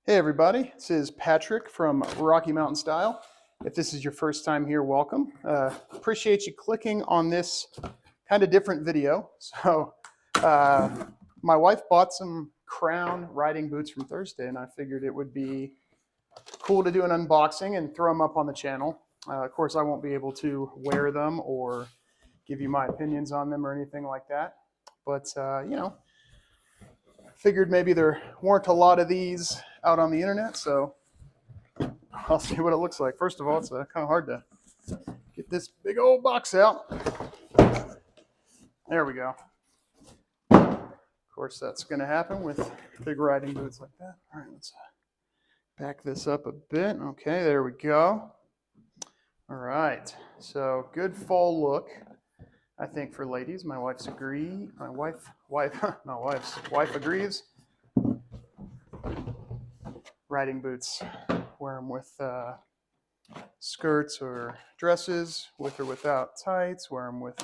Hey everybody, this is Patrick from Rocky Mountain Style. If this is your first time here, welcome. Appreciate you clicking on this kind of different video. Uh, my wife bought some Crown riding boots from Thursday, and I figured it would be cool to do an unboxing and throw them up on the channel. Of course, I won't be able to wear them or give you my opinions on them or anything like that. But, figured maybe there weren't a lot of these out on the internet, so I'll see what it looks like. First of all, it's kind of hard to get this big old box out. There we go. Of course, that's going to happen with big riding boots like that. All right, let's back this up a bit. Okay, there we go. All right, so good fall look, I think, for ladies. My wife's agree. My wife agrees. Riding boots, wear them with skirts or dresses, with or without tights, wear them with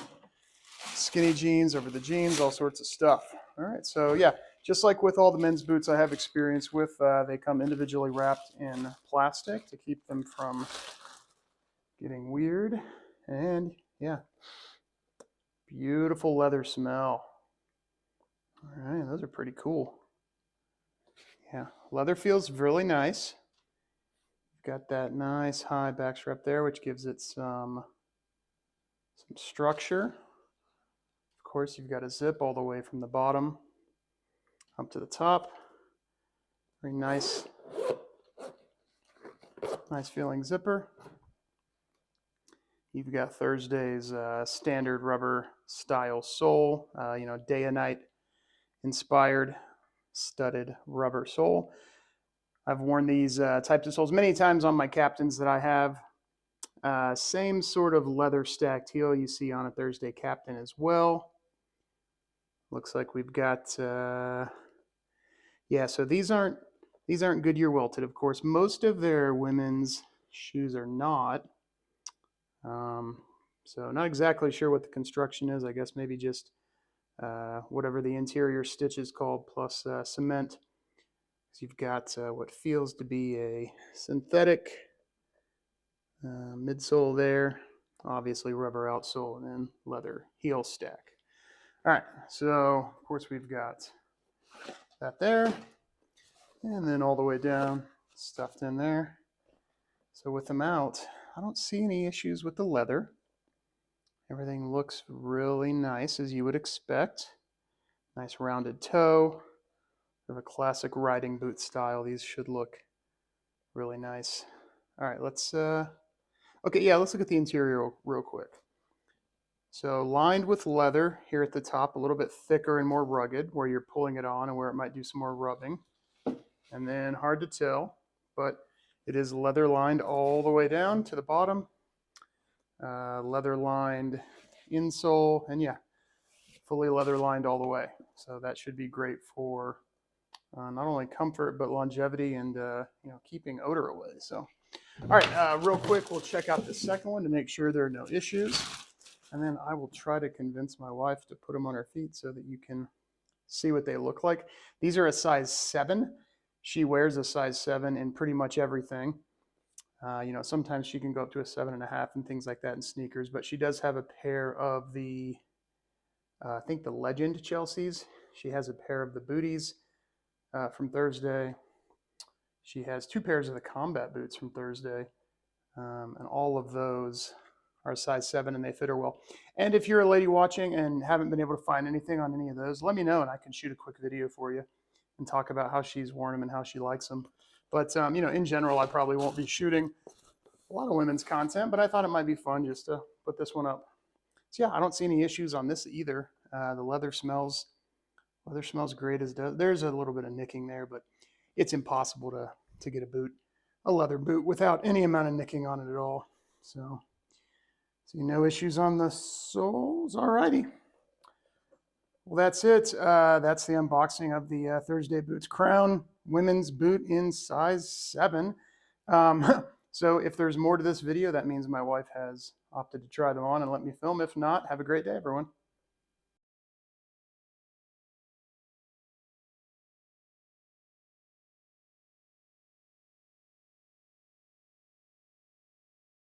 skinny jeans over the jeans, all sorts of stuff. All right, so yeah, just like with all the men's boots I have experience with, they come individually wrapped in plastic to keep them from getting weird. And yeah, beautiful leather smell. All right, those are pretty cool. Yeah, leather feels really nice. Got that nice high back strap there, which gives it some structure. Of course, you've got a zip all the way from the bottom up to the top. Very nice feeling zipper. You've got Thursday's standard rubber style sole, day and night inspired studded rubber sole. I've worn these types of soles many times on my Captains that I have. Same sort of leather stacked heel you see on a Thursday Captain as well. Looks like we've got, so these aren't Goodyear welted. Of course, most of their women's shoes are not. So not exactly sure what the construction is. I guess maybe just whatever the interior stitch is called, plus cement. So you've got what feels to be a synthetic midsole there, obviously rubber outsole, and then leather heel stack. All right, so of course we've got that there, and then all the way down, stuffed in there. So with them out, I don't see any issues with the leather. Everything looks really nice, as you would expect. Nice rounded toe. Sort of a classic riding boot style. These should look really nice. All right, let's look at the interior real quick. So lined with leather here at the top, a little bit thicker and more rugged where you're pulling it on and where it might do some more rubbing. And then hard to tell, but it is leather lined all the way down to the bottom. Leather lined insole, and yeah, fully leather lined all the way. So that should be great for not only comfort but longevity and keeping odor away. So, all right, real quick, we'll check out the second one to make sure there are no issues, and then I will try to convince my wife to put them on her feet so that you can see what they look like. These are a size 7. She wears a size 7 in pretty much everything. Sometimes she can go up to a 7.5 and things like that in sneakers, but she does have a pair of the, I think the Legend Chelseas. She has a pair of the booties from Thursday. She has 2 pairs of the combat boots from Thursday, and all of those are size 7 and they fit her well. And if you're a lady watching and haven't been able to find anything on any of those, let me know and I can shoot a quick video for you and talk about how she's worn them and how she likes them. But, in general, I probably won't be shooting a lot of women's content, but I thought it might be fun just to put this one up. So, yeah, I don't see any issues on this either. The leather smells great as does. There's a little bit of nicking there, but it's impossible to get a leather boot without any amount of nicking on it at all. So no issues on the soles. All righty. Well, that's it. That's the unboxing of the Thursday Boots Crown women's boot in size 7. So if there's more to this video, that means my wife has opted to try them on and let me film. If not, have a great day, everyone.